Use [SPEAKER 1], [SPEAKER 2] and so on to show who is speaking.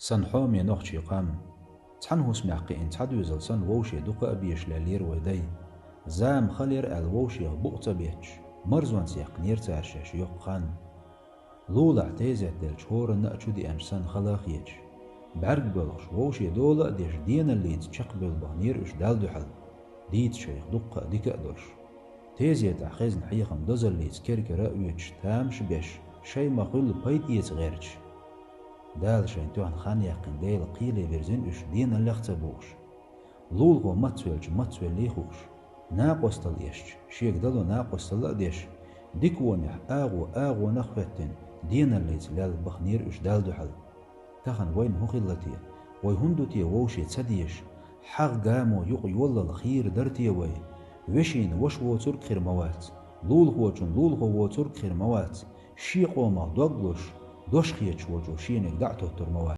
[SPEAKER 1] سن حومي نوخشي قام تحن سمع قئن تحدوزل سن ووشي دوقا أبيش لالير ودي زام خلير الووشي بؤتا بيتش مرزوان سيق نير تارشاش يقخان لولا اعتيزت دل شهور نأشو دي أنسان خلاقيتش بعرق بلغش ووشي دولا ديش دينا اللي تشقبل بغنير اش دالدو حل ديت شيخ دقا ديك أدرش تيزيت عخيزن حيقن دزل اللي تكرك رأيوش تامش بيش شي مقل بيت يتغيرش دال شين توان خان يقين ديل قيلي برزين اش دينا اللي اختبوش لولغو متسويل ليخوش ناقوس تليش شيك دلو ناقوس تلقديش ديك ونح آغو نخفتن دينا اللي تلال بخنير اش دالدو حل تخن وين هو خلتي ويهندو ووشي تسديش حق قامو يقي والله الخير درتي وي وشين وش وو ترك خير موات لول هو ترك خير موات شيقو ما دوغلوش دوش خيتش وجو شينك دعتو تر موات